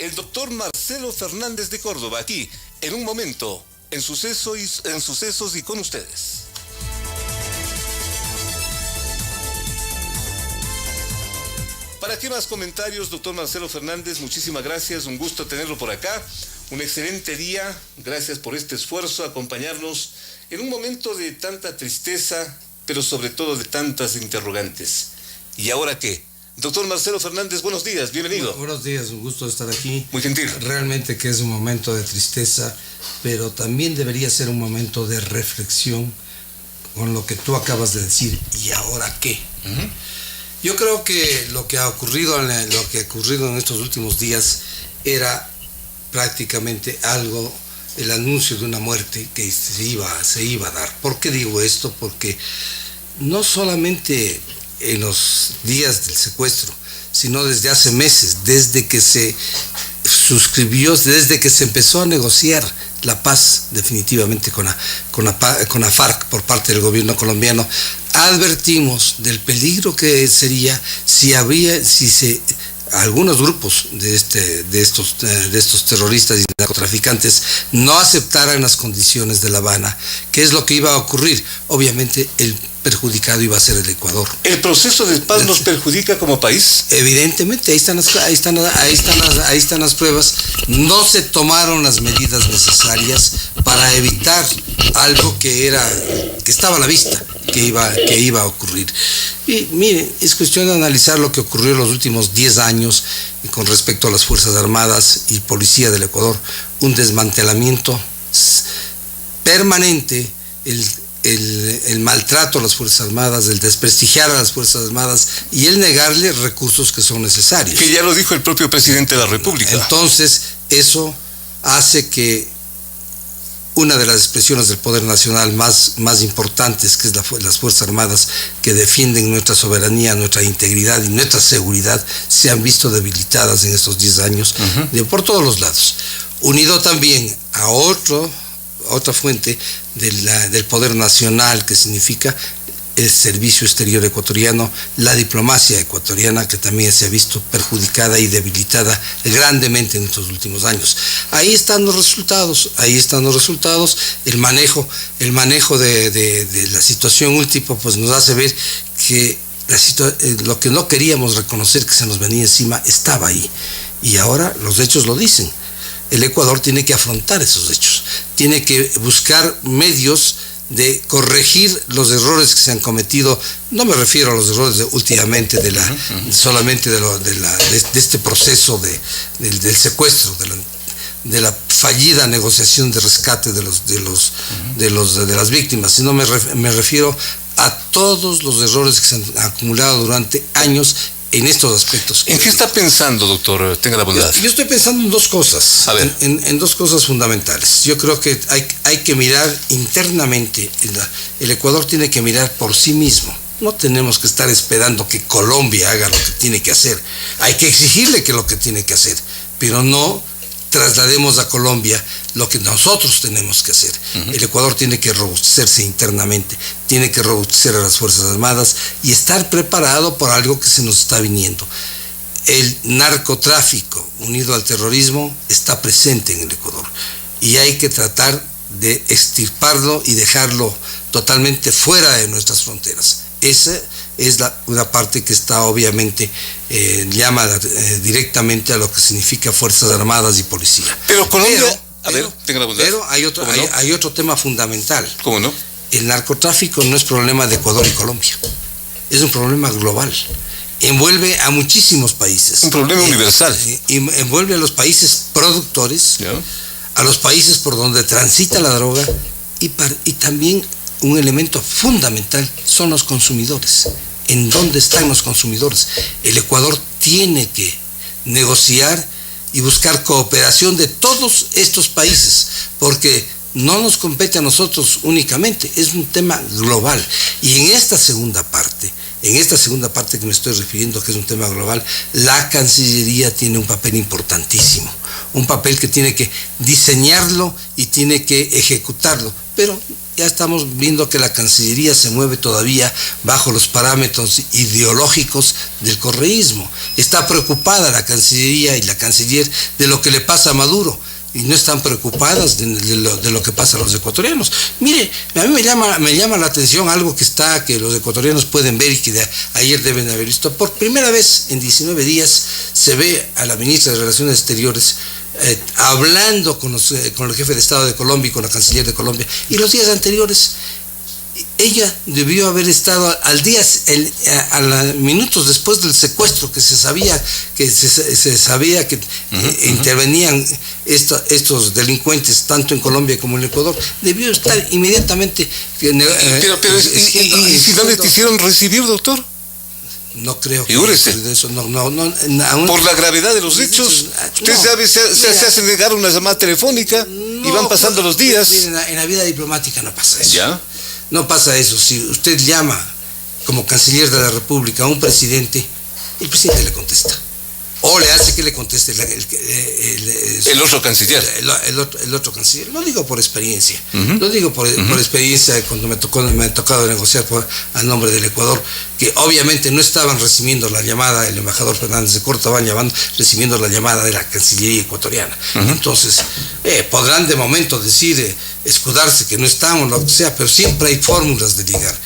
el doctor Marcelo Fernández de Córdoba, aquí, en un momento, en Sucesos y con ustedes. ¿Para qué más comentarios, doctor Marcelo Fernández? Muchísimas gracias, un gusto tenerlo por acá. Un excelente día, gracias por este esfuerzo, acompañarnos en un momento de tanta tristeza, pero sobre todo de tantas interrogantes. ¿Y ahora qué? Doctor Marcelo Fernández, buenos días, bienvenido. Buenos días, un gusto estar aquí. Muy gentil. Realmente que es un momento de tristeza, pero también debería ser un momento de reflexión con lo que tú acabas de decir. ¿Y ahora qué? Yo creo que lo que ha ocurrido en estos últimos días era prácticamente el anuncio de una muerte que se iba a dar. ¿Por qué digo esto? Porque no solamente en los días del secuestro, sino desde hace meses, desde que se suscribió, desde que se empezó a negociar la paz definitivamente con la FARC por parte del gobierno colombiano, advertimos del peligro que sería si algunos grupos de estos terroristas y narcotraficantes no aceptaran las condiciones de La Habana. ¿Qué es lo que iba a ocurrir? Obviamente el perjudicado iba a ser el Ecuador. ¿El proceso de paz nos perjudica como país? Evidentemente, ahí están las pruebas. No se tomaron las medidas necesarias para evitar algo que estaba a la vista, que iba a ocurrir. Y miren, es cuestión de analizar lo que ocurrió en los últimos 10 años con respecto a las Fuerzas Armadas y Policía del Ecuador. Un desmantelamiento permanente, el maltrato a las Fuerzas Armadas, el desprestigiar a las Fuerzas Armadas y el negarle recursos que son necesarios. Que ya lo dijo el propio presidente de la República. Entonces, eso hace que una de las expresiones del poder nacional más importantes, que es las Fuerzas Armadas, que defienden nuestra soberanía, nuestra integridad y nuestra seguridad, se han visto debilitadas en estos 10 años por todos los lados. Unido también a otra fuente del poder nacional, que significa el servicio exterior ecuatoriano, la diplomacia ecuatoriana, que también se ha visto perjudicada y debilitada grandemente en estos últimos años. Ahí están los resultados, el manejo de la situación última, pues nos hace ver que lo que no queríamos reconocer que se nos venía encima estaba ahí, y ahora los hechos lo dicen. El Ecuador tiene que afrontar esos hechos, tiene que buscar medios de corregir los errores que se han cometido. No me refiero a los errores últimamente solamente de este proceso del secuestro, de la fallida negociación de rescate de las víctimas, sino me refiero a todos los errores que se han acumulado durante años en estos aspectos. ¿En qué está pensando, doctor? Tenga la bondad. Yo estoy pensando en dos cosas. A ver. En dos cosas fundamentales. Yo creo que hay que mirar internamente. El Ecuador tiene que mirar por sí mismo. No tenemos que estar esperando que Colombia haga lo que tiene que hacer. Hay que exigirle lo que tiene que hacer, pero no traslademos a Colombia lo que nosotros tenemos que hacer. El Ecuador tiene que robustecerse internamente, tiene que robustecer a las Fuerzas Armadas y estar preparado por algo que se nos está viniendo. El narcotráfico unido al terrorismo está presente en el Ecuador y hay que tratar de extirparlo y dejarlo totalmente fuera de nuestras fronteras. Esa es una parte que está obviamente llama directamente a lo que significa Fuerzas Armadas y Policía. Pero Colombia... Pero hay otro tema fundamental. ¿Cómo no? El narcotráfico no es problema de Ecuador y Colombia, es un problema global. Envuelve a muchísimos países. Un problema universal. Envuelve a los países productores, a los países por donde transita la droga y también un elemento fundamental son los consumidores. ¿En dónde están los consumidores? El Ecuador tiene que negociar y buscar cooperación de todos estos países, porque no nos compete a nosotros únicamente, es un tema global. Y en esta segunda parte que me estoy refiriendo, que es un tema global, la Cancillería tiene un papel importantísimo, un papel que tiene que diseñarlo y tiene que ejecutarlo, pero ya estamos viendo que la Cancillería se mueve todavía bajo los parámetros ideológicos del correísmo. Está preocupada la Cancillería y la canciller de lo que le pasa a Maduro, y no están preocupadas de lo que pasa a los ecuatorianos. Mire, a mí me llama la atención algo que los ecuatorianos pueden ver y que ayer deben haber visto. Por primera vez en 19 días se ve a la ministra de Relaciones Exteriores hablando con el jefe de Estado de Colombia y con la canciller de Colombia, y los días anteriores ella debió haber estado minutos después del secuestro, que se sabía que intervenían estos delincuentes tanto en Colombia como en Ecuador. Debió estar inmediatamente. ¿Y si no les quisieron recibir, doctor? No creo que eso. Por la gravedad de los hechos, usted sabe, se hace negar una llamada telefónica y van pasando los días. En la vida diplomática no pasa eso. ¿Ya? No pasa eso. Si usted llama como canciller de la República a un presidente, el presidente le contesta. O le hace que le conteste el otro canciller. El otro canciller. Lo digo por experiencia. Lo digo por experiencia cuando me ha tocado negociar a nombre del Ecuador, que obviamente no estaban recibiendo la llamada del embajador Fernández de Corto, estaban recibiendo la llamada de la Cancillería ecuatoriana. Entonces, podrán de momento decir, escudarse que no estamos, lo que sea, pero siempre hay fórmulas de ligar.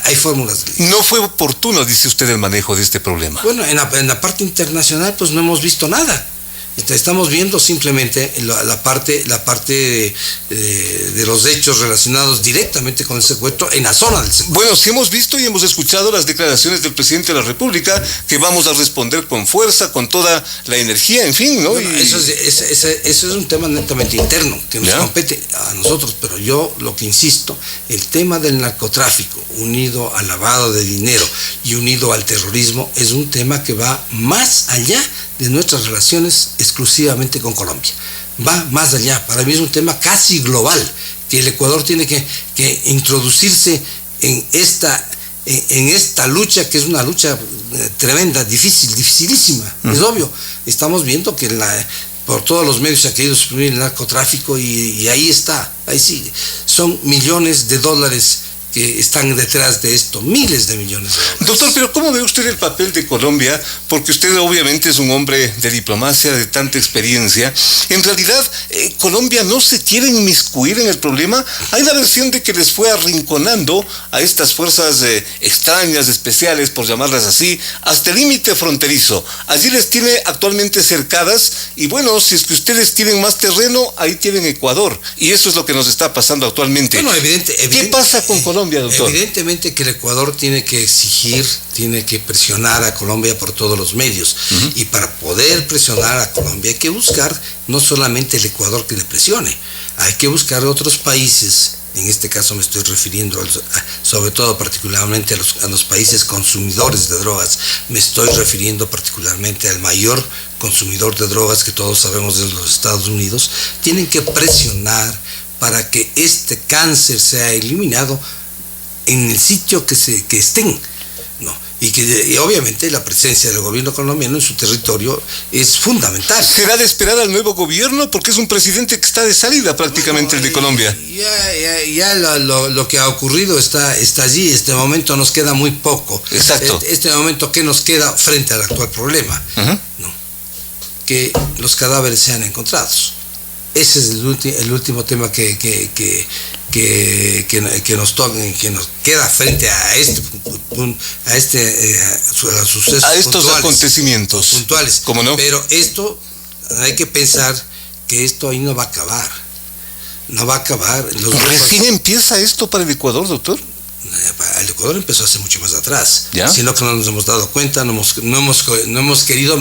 Hay fórmulas de ligar. No fue oportuno, dice usted, el manejo de este problema. Bueno, en la parte internacional pues no hemos visto nada. Estamos viendo simplemente la parte de los hechos relacionados directamente con el secuestro en la zona del secuestro. Bueno, sí hemos visto y hemos escuchado las declaraciones del presidente de la República, que vamos a responder con fuerza, con toda la energía, en fin, ¿no? Bueno, eso es un tema netamente interno, que nos compete a nosotros, pero yo lo que insisto, el tema del narcotráfico, unido al lavado de dinero y unido al terrorismo, es un tema que va más allá de nuestras relaciones exclusivamente con Colombia. Va más allá. Para mí es un tema casi global, que el Ecuador tiene que introducirse en esta lucha, que es una lucha tremenda, dificilísima. Es obvio. Estamos viendo que por todos los medios se ha querido suprimir el narcotráfico y ahí está, ahí sigue. Son millones de dólares que están detrás de esto, miles de millones de dólares. Doctor, pero ¿cómo ve usted el papel de Colombia? Porque usted obviamente es un hombre de diplomacia, de tanta experiencia. En realidad, Colombia no se quiere inmiscuir en el problema. Hay la versión de que les fue arrinconando a estas fuerzas extrañas, especiales, por llamarlas así, hasta el límite fronterizo. Allí les tiene actualmente cercadas, y bueno, si es que ustedes tienen más terreno, ahí tienen Ecuador. Y eso es lo que nos está pasando actualmente. Bueno, ¿Qué pasa con Colombia, doctor? Evidentemente que el Ecuador tiene que exigir, tiene que presionar a Colombia por todos los medios. Y para poder presionar a Colombia hay que buscar no solamente el Ecuador que le presione, hay que buscar otros países. En este caso me estoy refiriendo sobre todo particularmente a los países consumidores de drogas. Me estoy refiriendo particularmente al mayor consumidor de drogas, que todos sabemos, es los Estados Unidos. Tienen que presionar para que este cáncer sea eliminado en el sitio que estén, ¿no? Y obviamente la presencia del gobierno colombiano en su territorio es fundamental. ¿Será de esperar al nuevo gobierno? Porque es un presidente que está de salida prácticamente, el de Colombia. Ya lo que ha ocurrido está allí. Este momento nos queda muy poco. Exacto. Este momento, ¿qué nos queda frente al actual problema? ¿No? Que los cadáveres sean encontrados. Ese es el último tema que nos queda frente a los sucesos, a estos acontecimientos puntuales. ¿Cómo no? Pero esto, hay que pensar que esto ahí no va a acabar. No va a acabar. ¿Recién empieza esto para el Ecuador, doctor? El Ecuador empezó hace mucho más atrás, sino que no nos hemos dado cuenta, no hemos querido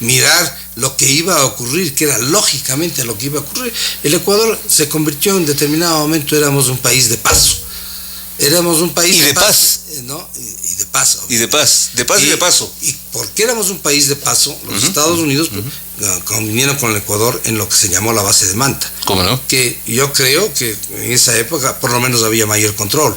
mirar lo que iba a ocurrir, que era lógicamente lo que iba a ocurrir. El Ecuador se convirtió en determinado momento, éramos un país de paso. Éramos un país de paz. ¿no? Y de paso. Y de paz y de paso. Y porque éramos un país de paso, los Estados Unidos convinieron con el Ecuador en lo que se llamó la base de Manta. ¿Cómo no? Que yo creo que en esa época por lo menos había mayor control.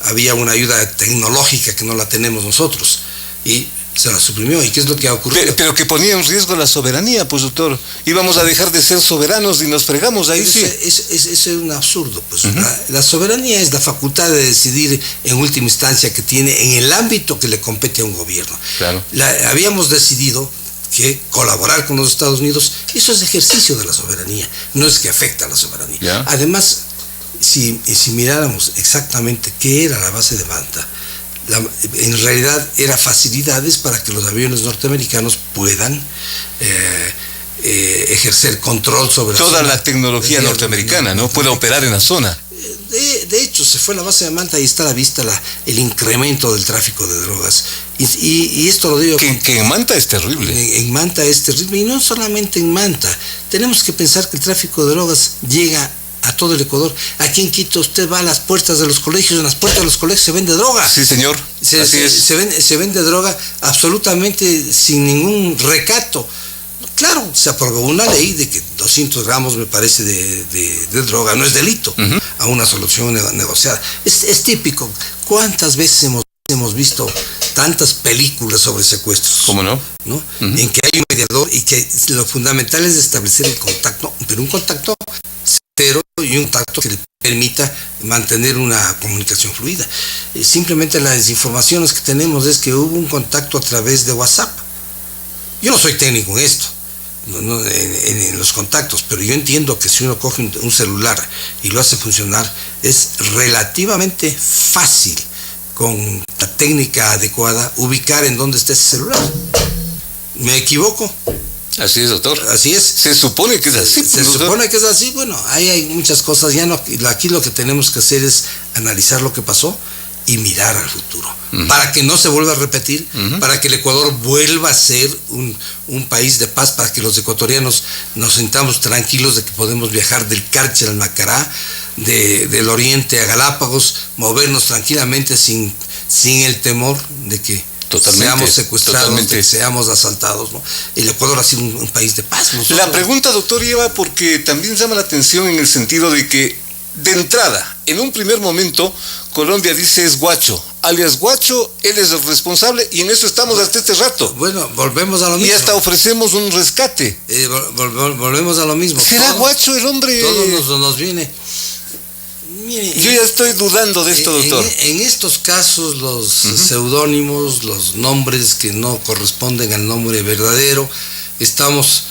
Había una ayuda tecnológica que no la tenemos nosotros, y Se la suprimió. ¿Y qué es lo que ha ocurrido? Pero que ponía en riesgo la soberanía, pues, doctor. Íbamos a dejar de ser soberanos y nos fregamos ahí, sí. Eso es un absurdo, pues. La soberanía es la facultad de decidir en última instancia que tiene en el ámbito que le compete a un gobierno. Claro. Habíamos decidido que colaborar con los Estados Unidos, eso es ejercicio de la soberanía, no es que afecta a la soberanía. ¿Ya? Además, si miráramos exactamente qué era la base de Manta, en realidad era facilidades para que los aviones norteamericanos puedan ejercer control sobre toda la tecnología norteamericana, ¿no? Puede operar en la zona. De hecho, se fue a la base de Manta y está a la vista el incremento del tráfico de drogas. Y esto lo digo... Que en Manta es terrible. En Manta es terrible, y no solamente en Manta. Tenemos que pensar que el tráfico de drogas llega a todo el Ecuador. Aquí en Quito usted va a las puertas de los colegios, en las puertas de los colegios se vende droga. Sí, señor. Se vende droga absolutamente sin ningún recato. Claro, se aprobó una ley de que 200 gramos, me parece, de droga no es delito, a una solución negociada. Es típico. ¿Cuántas veces hemos visto tantas películas sobre secuestros? ¿Cómo no? ¿No? En que hay un mediador y que lo fundamental es establecer el contacto, pero un contacto cero y un contacto que le permita mantener una comunicación fluida. Simplemente las informaciones que tenemos es que hubo un contacto a través de WhatsApp. Yo no soy técnico en esto, en los contactos, pero yo entiendo que si uno coge un celular y lo hace funcionar, es relativamente fácil, con la técnica adecuada, ubicar en dónde está ese celular. ¿Me equivoco? Así es, doctor. Así es. Se supone que es así. Se supone que es así. Bueno, ahí hay muchas cosas. Aquí lo que tenemos que hacer es analizar lo que pasó y mirar al futuro, para que no se vuelva a repetir, para que el Ecuador vuelva a ser un país de paz, para que los ecuatorianos nos sintamos tranquilos de que podemos viajar del Carchi al Macará, del oriente a Galápagos, movernos tranquilamente sin el temor de que seamos secuestrados, de que seamos asaltados, ¿no? El Ecuador ha sido un país de paz. La pregunta, doctor, lleva porque también llama la atención en el sentido de que, de entrada, en un primer momento, Colombia dice es Guacho, alias Guacho, él es el responsable, y en eso estamos hasta este rato. Bueno, volvemos a lo mismo. Y hasta ofrecemos un rescate. Volvemos a lo mismo. ¿Será Guacho el hombre? Todo nos viene. Mire, yo ya estoy dudando de esto, doctor. En estos casos, los seudónimos, los nombres que no corresponden al nombre verdadero, estamos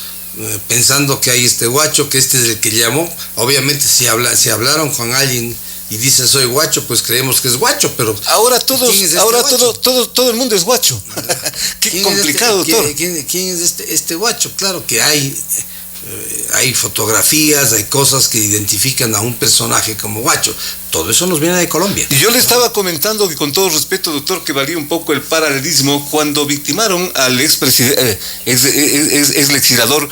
pensando que hay este Guacho, que este es el que llamó. Obviamente, si hablaron con alguien y dicen soy Guacho, pues creemos que es Guacho, pero ahora todo el mundo es Guacho. Qué complicado, doctor. ¿Quién es este Guacho? Claro que hay fotografías, hay cosas que identifican a un personaje como Guacho. Todo eso nos viene de Colombia. Y yo le estaba comentando que, con todo respeto, doctor, que valía un poco el paralelismo cuando victimaron al ex legislador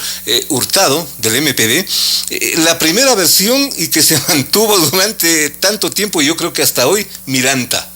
Hurtado del MPD. La primera versión, y que se mantuvo durante tanto tiempo, y yo creo que hasta hoy, Milanta.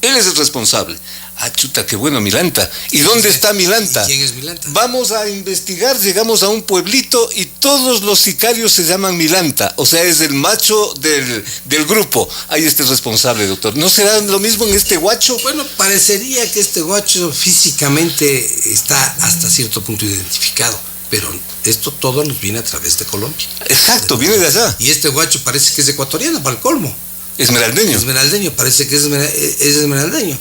Él es el responsable. Ah, chuta, qué bueno, Milanta. ¿Y dónde está Milanta? ¿Quién es Milanta? Vamos a investigar, llegamos a un pueblito y todos los sicarios se llaman Milanta. O sea, es el macho del grupo. Ahí está el responsable, doctor. ¿No será lo mismo en este Guacho? Bueno, parecería que este Guacho físicamente está hasta cierto punto identificado, pero esto todo nos viene a través de Colombia. Exacto, viene de allá. Y este Guacho parece que es ecuatoriano, para el colmo. Esmeraldeño, parece que es esmeraldeño.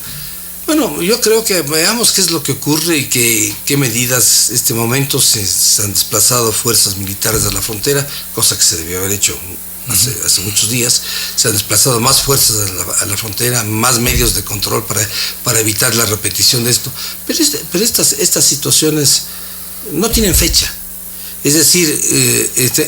Bueno, yo creo que veamos qué es lo que ocurre y qué medidas. Este momento se han desplazado fuerzas militares a la frontera, cosa que se debió haber hecho hace muchos días. Se han desplazado más fuerzas a la frontera, más medios de control para evitar la repetición de esto. Pero estas situaciones no tienen fecha. Es decir,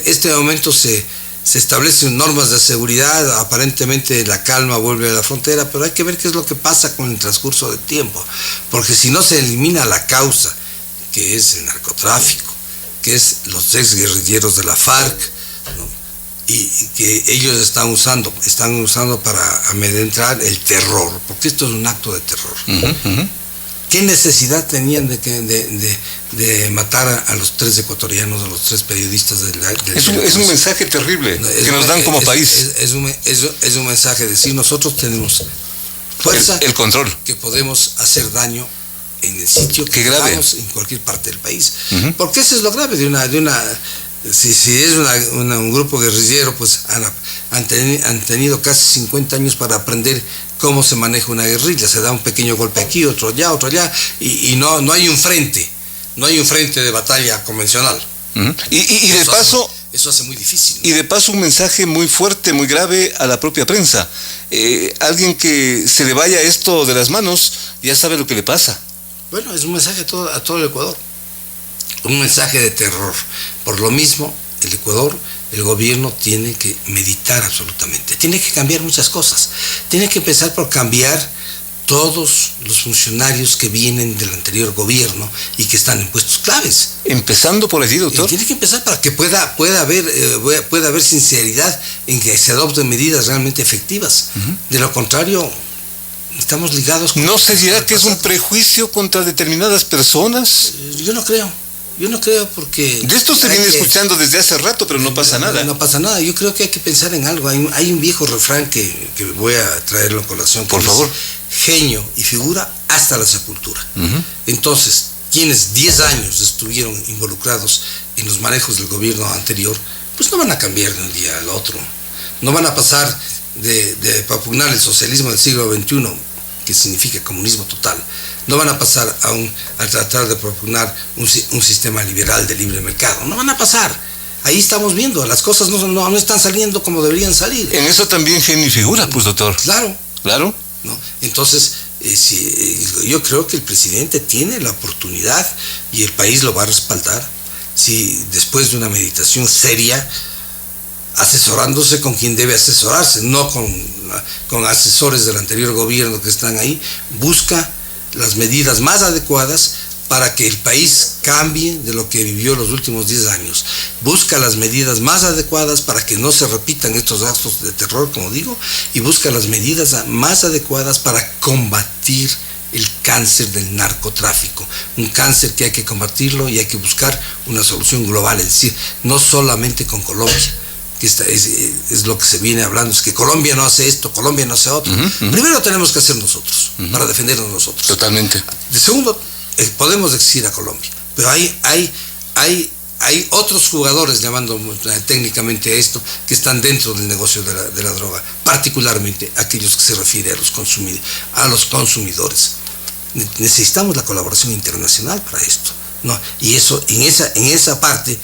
este momento se establecen normas de seguridad, aparentemente la calma vuelve a la frontera, pero hay que ver qué es lo que pasa con el transcurso del tiempo, porque si no se elimina la causa, que es el narcotráfico, que es los exguerrilleros de la FARC, ¿no? Y que ellos están usando para amedrentar el terror, porque esto es un acto de terror. ¿Qué necesidad tenían de matar a los 3 ecuatorianos, a los 3 periodistas es un mensaje terrible que nos dan como país. Es un mensaje de decir, nosotros tenemos fuerza, el control, que podemos hacer daño en el sitio que estamos en cualquier parte del país. Porque eso es lo grave si es un grupo guerrillero, pues han tenido casi 50 años para aprender cómo se maneja una guerrilla. Se da un pequeño golpe aquí, otro allá, y no hay un frente, de batalla convencional. Y de paso... Eso hace muy difícil, ¿no? Y de paso un mensaje muy fuerte, muy grave a la propia prensa. Alguien que se le vaya esto de las manos, ya sabe lo que le pasa. Bueno, es un mensaje a todo el Ecuador. Un mensaje de terror. Por lo mismo, el Ecuador, el gobierno tiene que meditar absolutamente. Tiene que cambiar muchas cosas. Tiene que empezar por cambiar todos los funcionarios que vienen del anterior gobierno y que están en puestos claves. Empezando por allí, doctor. Tiene que empezar para que pueda haber sinceridad en que se adopten medidas realmente efectivas. De lo contrario, estamos ligados con... ¿No se dirá que es un prejuicio contra determinadas personas? Yo no creo porque... De esto se viene escuchando desde hace rato, pero no pasa nada. No pasa nada. Yo creo que hay que pensar en algo. Hay un viejo refrán que voy a traerlo a colación. Por favor. Genio y figura hasta la sepultura. Entonces, quienes 10 años estuvieron involucrados en los manejos del gobierno anterior, pues no van a cambiar de un día al otro. No van a pasar de propugnar el socialismo del siglo XXI, que significa comunismo total. No van a pasar a tratar de propugnar un sistema liberal de libre mercado. No van a pasar. Ahí estamos viendo, las cosas no están saliendo como deberían salir. En eso también genio y figura, pues, doctor. Claro. ¿No? Entonces, yo creo que el presidente tiene la oportunidad y el país lo va a respaldar si después de una meditación seria, asesorándose con quien debe asesorarse, no con asesores del anterior gobierno que están ahí, busca las medidas más adecuadas para que el país cambie de lo que vivió los últimos 10 años. Busca las medidas más adecuadas para que no se repitan estos actos de terror, como digo, y busca las medidas más adecuadas para combatir el cáncer del narcotráfico. Un cáncer que hay que combatirlo y hay que buscar una solución global, es decir, no solamente con Colombia, que es lo que se viene hablando, es que Colombia no hace esto, Colombia no hace otro. Primero tenemos que hacer nosotros, para defendernos nosotros. Totalmente. De segundo, podemos exigir a Colombia, pero hay otros jugadores, llamando técnicamente a esto, que están dentro del negocio de la droga, particularmente aquellos que se refieren a los consumidores. Necesitamos la colaboración internacional para esto, ¿no? Y eso, en esa parte,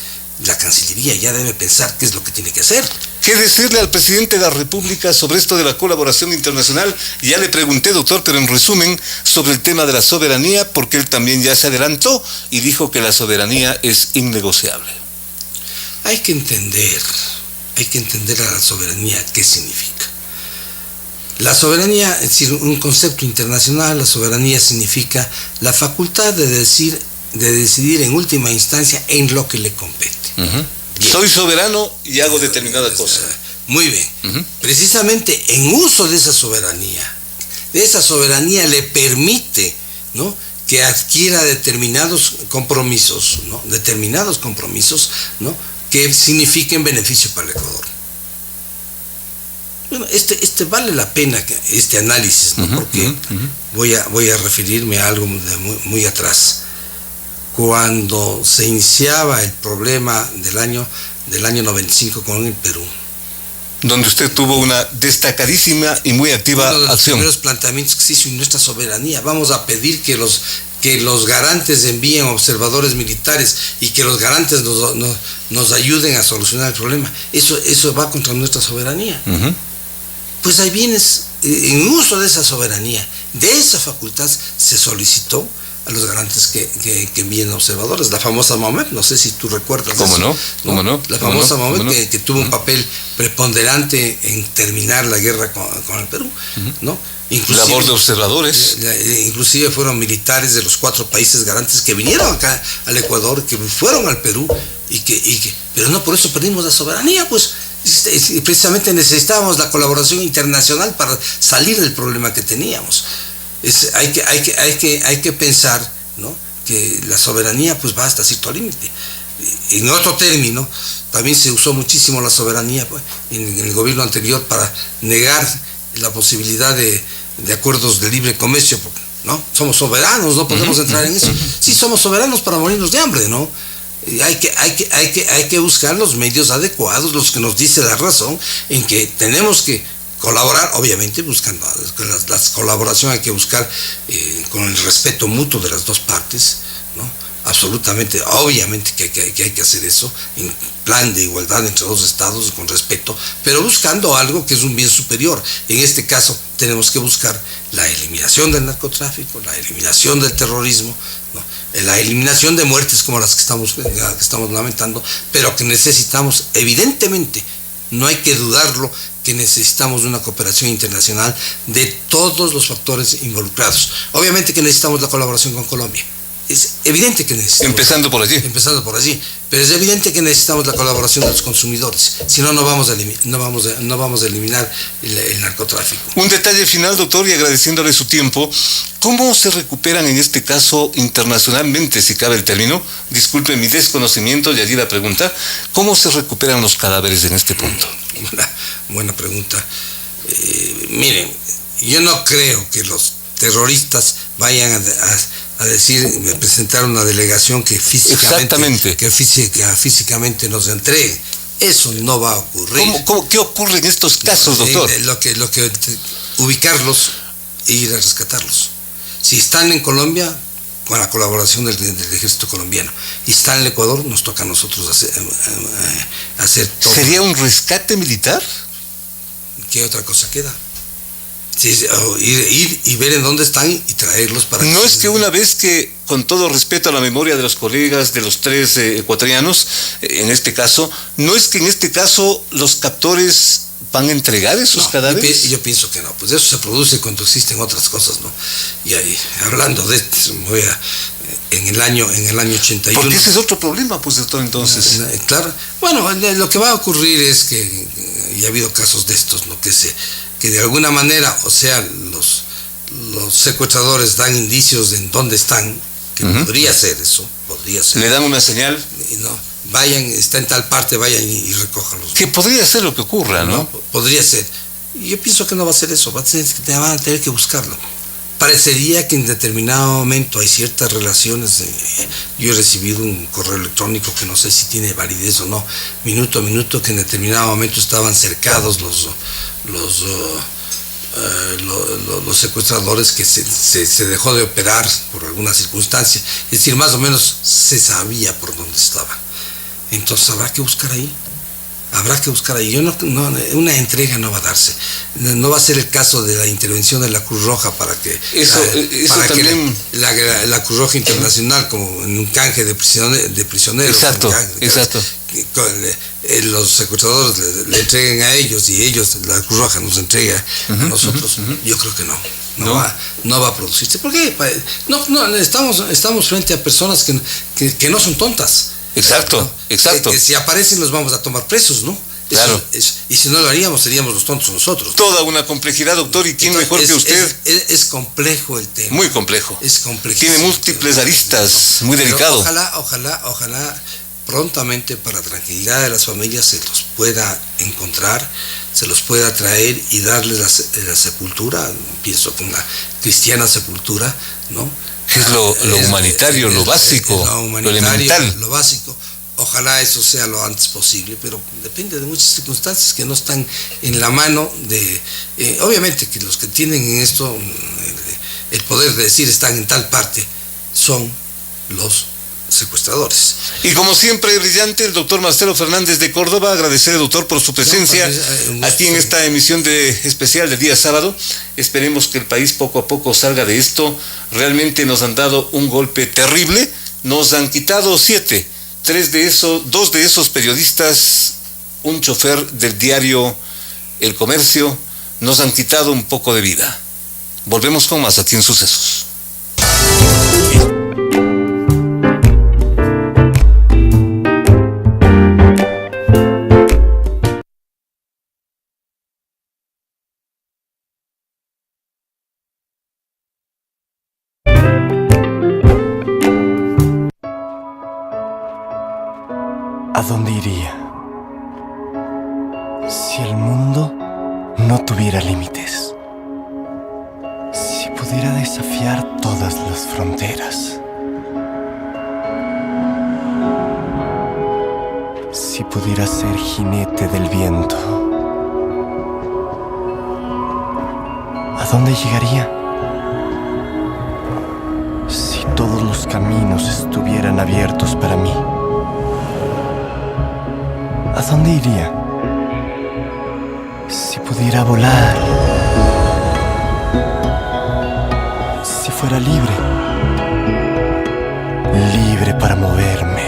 la Cancillería ya debe pensar qué es lo que tiene que hacer. ¿Qué decirle al presidente de la República sobre esto de la colaboración internacional? Ya le pregunté, doctor, pero en resumen, sobre el tema de la soberanía, porque él también ya se adelantó y dijo que la soberanía es innegociable. Hay que entender a la soberanía qué significa. La soberanía, es decir, un concepto internacional, la soberanía significa la facultad de decidir en última instancia en lo que le compete. Soy soberano y hago determinada cosa. Muy bien. Precisamente en uso de esa soberanía le permite, ¿no?, que adquiera determinados compromisos, ¿no?, que signifiquen beneficio para el Ecuador. Bueno, este vale la pena este análisis, ¿no? Porque voy a referirme a algo de muy atrás. Cuando se iniciaba el problema del año 95 con el Perú, donde usted tuvo una destacadísima y muy activa uno de los acción. Primeros planteamientos que se hizo en nuestra soberanía: vamos a pedir que los garantes envíen observadores militares y que los garantes nos ayuden a solucionar el problema. Eso va contra nuestra soberanía. Pues ahí vienes, en uso de esa soberanía, de esa facultad, se solicitó a los garantes que envíen observadores. La famosa Mohamed, no sé si tú recuerdas. ¿Cómo no? La famosa Mohamed que tuvo un papel preponderante en terminar la guerra con el Perú, ¿no? Inclusive, labor de observadores. Inclusive fueron militares de los 4 países garantes que vinieron acá al Ecuador, que fueron al Perú, pero no por eso perdimos la soberanía, pues precisamente necesitábamos la colaboración internacional para salir del problema que teníamos. Hay que pensar, ¿no?, que la soberanía pues va hasta cierto límite. En otro término, también se usó muchísimo la soberanía, pues, en el gobierno anterior, para negar la posibilidad de acuerdos de libre comercio ¿no? Somos soberanos, no podemos entrar en eso. Sí, somos soberanos para morirnos de hambre, ¿no? Y hay que buscar los medios adecuados, los que nos dice la razón, en que tenemos que colaborar, obviamente buscando la colaboración hay que buscar con el respeto mutuo de las dos partes, ¿no? Absolutamente, obviamente que hay que hacer eso en plan de igualdad entre dos estados, con respeto, pero buscando algo que es un bien superior. En este caso tenemos que buscar la eliminación del narcotráfico, la eliminación del terrorismo, ¿no? La eliminación de muertes como las que estamos lamentando, pero que necesitamos, evidentemente, no hay que dudarlo, que necesitamos una cooperación internacional de todos los factores involucrados. Obviamente que necesitamos la colaboración con Colombia. Es evidente que necesitamos. Empezando por allí. Pero es evidente que necesitamos la colaboración de los consumidores. Si no, no vamos a eliminar el narcotráfico. Un detalle final, doctor, y agradeciéndole su tiempo. ¿Cómo se recuperan en este caso internacionalmente, si cabe el término? Disculpe mi desconocimiento y allí la pregunta. ¿Cómo se recuperan los cadáveres en este punto? Buena pregunta. Miren, yo no creo que los terroristas vayan a decir, presentar una delegación que físicamente nos entregue. Eso no va a ocurrir. ¿Qué ocurre en estos casos, doctor? Ubicarlos e ir a rescatarlos. Si están en Colombia, con la colaboración del ejército colombiano, y están en el Ecuador, nos toca a nosotros hacer todo. ¿Sería un rescate militar? ¿Qué otra cosa queda? Sí, ir y ver en dónde están y traerlos para... No es que una vez que, con todo respeto a la memoria de los colegas, de los tres ecuatorianos, en este caso, no es que en este caso los captores van a entregar esos cadáveres. Yo pienso que no, pues eso se produce cuando existen otras cosas, ¿no? Y ahí, hablando de esto, en el año 81... Porque ese es otro problema, pues, doctor, entonces. Claro, bueno, lo que va a ocurrir es que, y ha habido casos de estos, ¿no? Que de alguna manera, o sea, los secuestradores dan indicios de en dónde están, que podría ser eso, Le dan una señal. Y no, vayan, está en tal parte, vayan y recójanlos. Que podría ser lo que ocurra, ¿no? Podría ser. Yo pienso que no va a ser eso, van a tener que buscarlo. Parecería que en determinado momento hay ciertas relaciones. Yo he recibido un correo electrónico que no sé si tiene validez o no, minuto a minuto, que en determinado momento estaban cercados los secuestradores, que se dejó de operar por alguna circunstancia. Es decir, más o menos se sabía por dónde estaban. Entonces habrá que buscar ahí. Una entrega no va a darse. No va a ser el caso de la intervención de la Cruz Roja para que la Cruz Roja Internacional, como en un canje de prisioneros. Exacto. Los secuestradores le entreguen a ellos y ellos, la Cruz Roja, nos entrega a nosotros. Yo creo que no va a producirse. ¿Por qué? Estamos frente a personas que no son tontas. Exacto. Que si aparecen los vamos a tomar presos, ¿no? Claro. Y si no lo haríamos, seríamos los tontos nosotros. Toda una complejidad, doctor, y quién mejor que usted. Es complejo el tema. Muy complejo. Es complejo. Tiene múltiples aristas, muy delicado. Ojalá prontamente, para tranquilidad de las familias, se los pueda encontrar, se los pueda traer y darles la sepultura, pienso que una cristiana sepultura, ¿no? Que es lo humanitario, lo básico, lo elemental. Lo básico. Ojalá eso sea lo antes posible, pero depende de muchas circunstancias que no están en la mano de... obviamente que los que tienen en esto el poder de decir están en tal parte son los secuestradores. Y como siempre, brillante, el doctor Marcelo Fernández de Córdoba. Agradecerle, doctor, por su presencia aquí en esta emisión especial del día sábado. Esperemos que el país poco a poco salga de esto. Realmente nos han dado un golpe terrible. Nos han quitado 7. 2 de esos periodistas, un chofer del diario El Comercio, nos han quitado un poco de vida. Volvemos con más aquí en Sucesos. ¿A dónde iría si el mundo no tuviera límites? Si pudiera desafiar todas las fronteras. Si pudiera ser jinete del viento, ¿a dónde llegaría? Si todos los caminos estuvieran abiertos para mí, ¿a dónde iría? Si pudiera volar, si fuera libre, libre para moverme.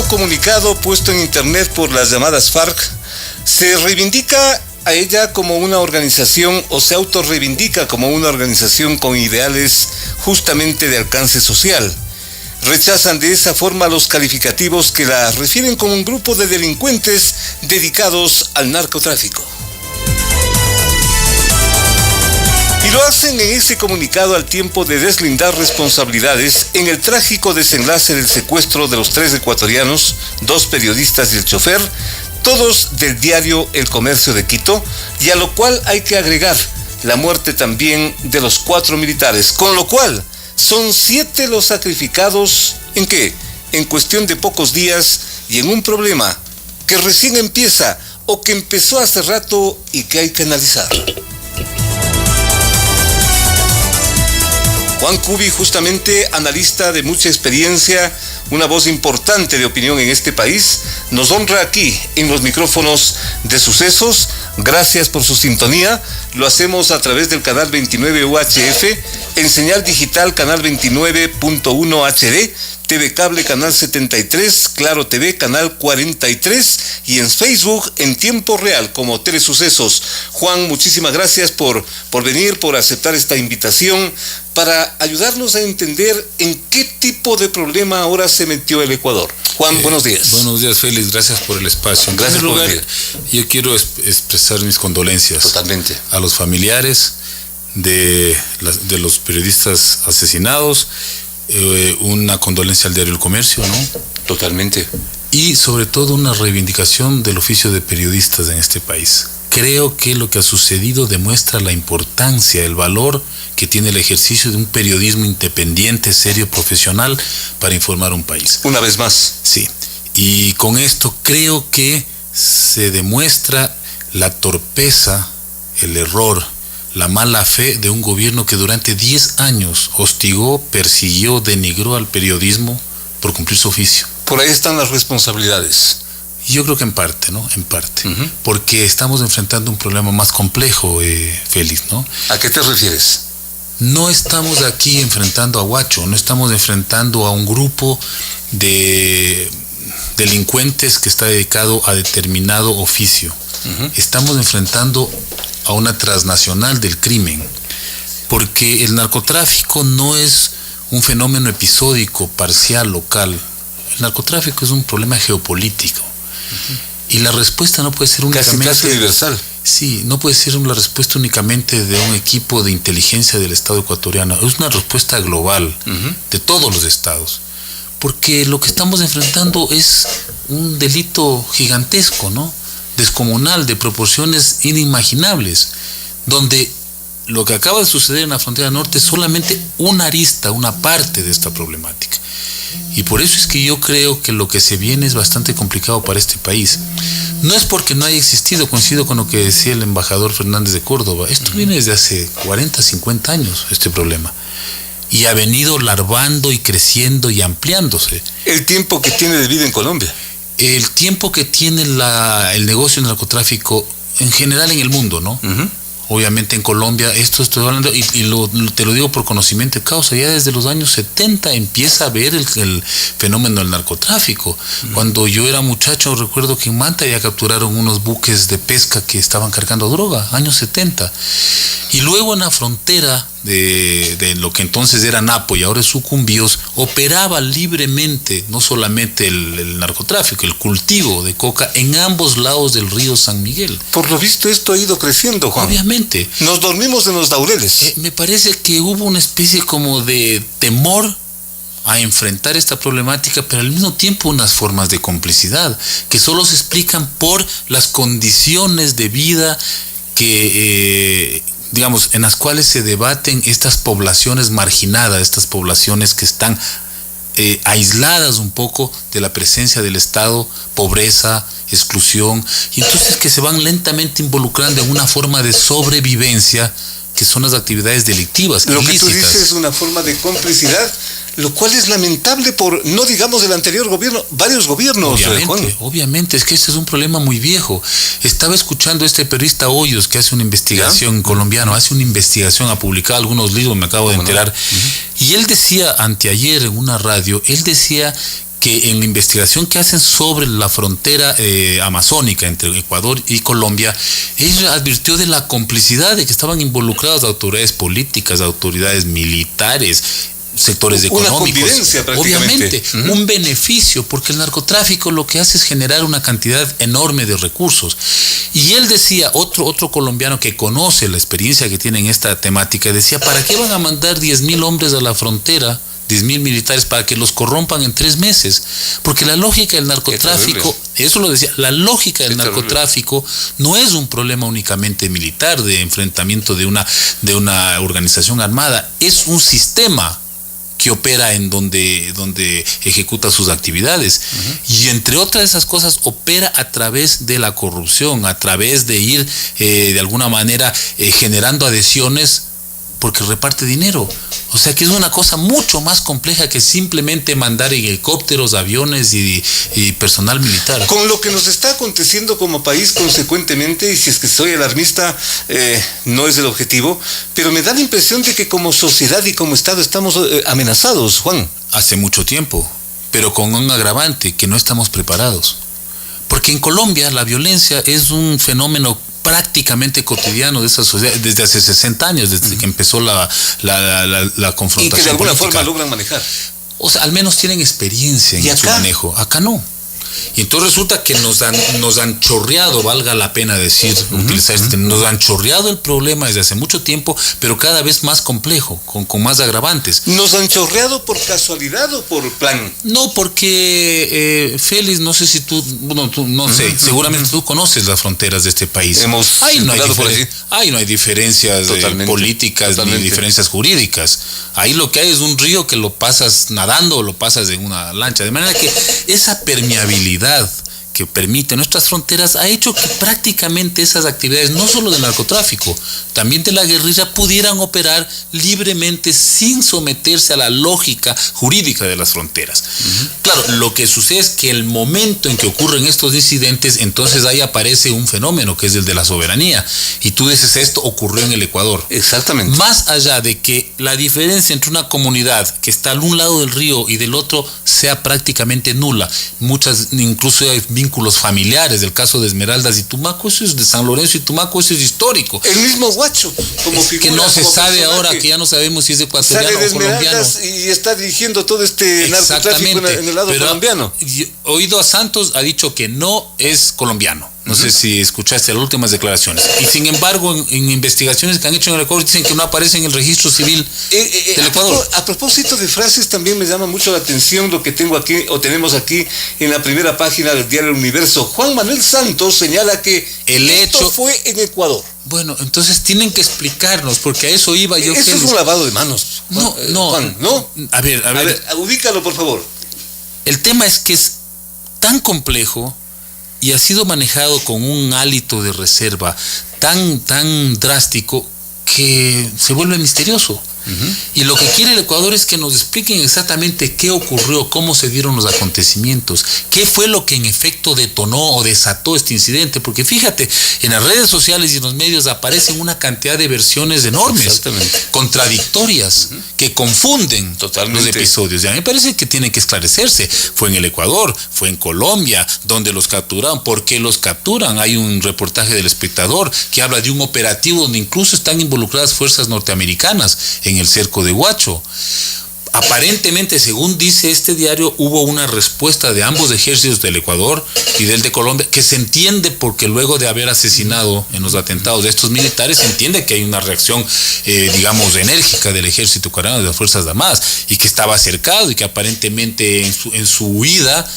Comunicado puesto en internet por las llamadas FARC, se reivindica a ella como una organización, o se autorreivindica como una organización con ideales justamente de alcance social. Rechazan de esa forma los calificativos que la refieren como un grupo de delincuentes dedicados al narcotráfico. Y lo hacen en ese comunicado al tiempo de deslindar responsabilidades en el trágico desenlace del secuestro de los 3 ecuatorianos, 2 periodistas y el chofer, todos del diario El Comercio de Quito, y a lo cual hay que agregar la muerte también de los 4 militares, con lo cual son 7 los sacrificados, ¿en qué? En cuestión de pocos días y en un problema que recién empieza o que empezó hace rato y que hay que analizar. Juan Cubi, justamente analista de mucha experiencia, una voz importante de opinión en este país, nos honra aquí en los micrófonos de Sucesos. Gracias por su sintonía. Lo hacemos a través del canal 29 UHF, en señal digital canal 29.1 HD, TV Cable canal 73, Claro TV canal 43 y en Facebook en tiempo real como Telesucesos. Juan, muchísimas gracias por venir, por aceptar esta invitación para ayudarnos a entender en qué tipo de problema ahora se metió el Ecuador. Juan, buenos días. Buenos días, Félix. Gracias por el espacio. Gracias por venir. Yo quiero expresar mis condolencias. Totalmente. A los familiares de los periodistas asesinados. Una condolencia al diario El Comercio, ¿no? Totalmente. Y sobre todo una reivindicación del oficio de periodistas en este país. Creo que lo que ha sucedido demuestra la importancia, el valor que tiene el ejercicio de un periodismo independiente, serio, profesional para informar a un país. Una vez más. Sí. Y con esto creo que se demuestra la torpeza, el error, la mala fe de un gobierno que durante 10 años hostigó, persiguió, denigró al periodismo por cumplir su oficio. Por ahí están las responsabilidades. Yo creo que en parte, ¿no? En parte. Uh-huh. Porque estamos enfrentando un problema más complejo, Félix, ¿no? ¿A qué te refieres? No estamos aquí enfrentando a Guacho, no estamos enfrentando a un grupo de delincuentes que está dedicado a determinado oficio. Uh-huh. Estamos enfrentando a una transnacional del crimen, porque el narcotráfico no es un fenómeno episódico, parcial, local. El narcotráfico es un problema geopolítico. Uh-huh. Y la respuesta no puede ser únicamente... Casi universal. Sí, no puede ser la respuesta únicamente de un equipo de inteligencia del Estado ecuatoriano. Es una respuesta global, uh-huh, de todos los estados. Porque lo que estamos enfrentando es un delito gigantesco, ¿no? Descomunal, de proporciones inimaginables, donde lo que acaba de suceder en la frontera norte es solamente una arista, una parte de esta problemática. Y por eso es que yo creo que lo que se viene es bastante complicado para este país. No es porque no haya existido, coincido con lo que decía el embajador Fernández de Córdoba, esto viene desde hace 40, 50 años, este problema. y ha venido larvando y creciendo y ampliándose. El tiempo que tiene de vida en Colombia. El tiempo que tiene el negocio del narcotráfico en general en el mundo, ¿no? Uh-huh. Obviamente en Colombia, esto estoy hablando, y te lo digo por conocimiento de causa, ya desde los años 70 empieza a ver el fenómeno del narcotráfico. Uh-huh. Cuando yo era muchacho, recuerdo que en Manta ya capturaron unos buques de pesca que estaban cargando droga, años 70. Y luego en la frontera de lo que entonces era Napo y ahora es Sucumbíos, operaba libremente no solamente el narcotráfico, el cultivo de coca en ambos lados del río San Miguel. Por lo visto esto ha ido creciendo, Juan. Obviamente. Nos dormimos en los laureles. Me parece que hubo una especie como de temor a enfrentar esta problemática, pero al mismo tiempo unas formas de complicidad que solo se explican por las condiciones de vida que digamos, en las cuales se debaten estas poblaciones marginadas, estas poblaciones que están aisladas un poco de la presencia del Estado, pobreza, exclusión, y entonces que se van lentamente involucrando en una forma de sobrevivencia que son las actividades delictivas, Lo ilícitas. que tú dices es una forma de complicidad, lo cual es lamentable por, no digamos del anterior gobierno, varios gobiernos. Obviamente, es que este es un problema muy viejo. Estaba escuchando a este periodista Hoyos, que hace una investigación colombiano, ha publicado algunos libros, me acabo de enterar, uh-huh. Y él decía, anteayer en una radio, él decía que en la investigación que hacen sobre la frontera amazónica entre Ecuador y Colombia, él advirtió de la complicidad de que estaban involucradas autoridades políticas, autoridades militares, sectores económicos. Una convivencia prácticamente. Obviamente, uh-huh. Un beneficio, porque el narcotráfico lo que hace es generar una cantidad enorme de recursos. Y él decía, otro colombiano que conoce la experiencia que tiene en esta temática, decía, ¿para qué van a mandar 10,000 hombres a la frontera? 10,000 militares para que los corrompan en 3 meses, porque la lógica del narcotráfico, eso lo decía, la lógica del narcotráfico no es un problema únicamente militar, de enfrentamiento de una organización armada, es un sistema que opera en donde ejecuta sus actividades. Uh-huh. Y entre otras de esas cosas, opera a través de la corrupción, a través de ir de alguna manera generando adhesiones porque reparte dinero. O sea que es una cosa mucho más compleja que simplemente mandar helicópteros, aviones y personal militar. Con lo que nos está aconteciendo como país consecuentemente, y si es que soy alarmista, no es el objetivo, pero me da la impresión de que como sociedad y como Estado estamos amenazados, Juan. Hace mucho tiempo, pero con un agravante, que no estamos preparados. Porque en Colombia la violencia es un fenómeno prácticamente cotidiano de esa sociedad desde hace 60 años, desde que empezó la confrontación. Y que de alguna política. Forma logran manejar. O sea, al menos tienen experiencia en su manejo. Acá no. Y entonces resulta que nos han chorreado, valga la pena decir, utilizar nos han chorreado el problema desde hace mucho tiempo, pero cada vez más complejo, con más agravantes. ¿Nos han chorreado por casualidad o por plan? No, porque Félix, no sé si tú no sé, seguramente tú conoces las fronteras de este país. Ahí no hay diferencias políticas ni diferencias jurídicas. Ahí lo que hay es un río que lo pasas nadando o lo pasas en una lancha, de manera que esa permeabilidad que permite nuestras fronteras ha hecho que prácticamente esas actividades, no solo del narcotráfico, también de la guerrilla, pudieran operar libremente sin someterse a la lógica jurídica de las fronteras. Uh-huh. Claro, lo que sucede es que el momento en que ocurren estos incidentes, entonces ahí aparece un fenómeno que es el de la soberanía. Y tú dices, esto ocurrió en el Ecuador. Exactamente. Más allá de que la diferencia entre una comunidad que está al un lado del río y del otro sea prácticamente nula, incluso hay vínculos familiares, el caso de Esmeraldas y Tumaco, eso es de San Lorenzo y Tumaco, eso es histórico. El mismo Guacho, como figura, que no se sabe ahora, que ya no sabemos si es ecuatoriano o colombiano. Y está dirigiendo todo este narcotráfico en el lado colombiano. Oído a Santos ha dicho que no es colombiano. No sé si escuchaste las últimas declaraciones. Y sin embargo, en investigaciones que han hecho en el Ecuador, dicen que no aparece en el registro civil del Ecuador. A propósito de frases, también me llama mucho la atención lo que tenemos aquí en la primera página del diario El Universo. Juan Manuel Santos señala que esto fue en Ecuador. Bueno, entonces tienen que explicarnos, porque a eso iba yo. Eso es un lavado de manos. Juan, ¿no? A ver, ubícalo, por favor. El tema es que es tan complejo y ha sido manejado con un hálito de reserva tan drástico que se vuelve misterioso. Y lo que quiere el Ecuador es que nos expliquen exactamente qué ocurrió, cómo se dieron los acontecimientos, qué fue lo que en efecto detonó o desató este incidente. Porque fíjate, en las redes sociales y en los medios aparecen una cantidad de versiones enormes, contradictorias, que confunden los episodios. Y a mí me parece que tienen que esclarecerse. Fue en el Ecuador, fue en Colombia, donde los capturaron. ¿Por qué los capturan? Hay un reportaje del Espectador que habla de un operativo donde incluso están involucradas fuerzas norteamericanas en el cerco de Huacho. Aparentemente, según dice este diario, hubo una respuesta de ambos ejércitos, del Ecuador y del de Colombia, que se entiende porque luego de haber asesinado en los atentados de estos militares, se entiende que hay una reacción, digamos, enérgica del ejército ecuatoriano, de las Fuerzas Armadas, y que estaba cercado y que aparentemente en su huida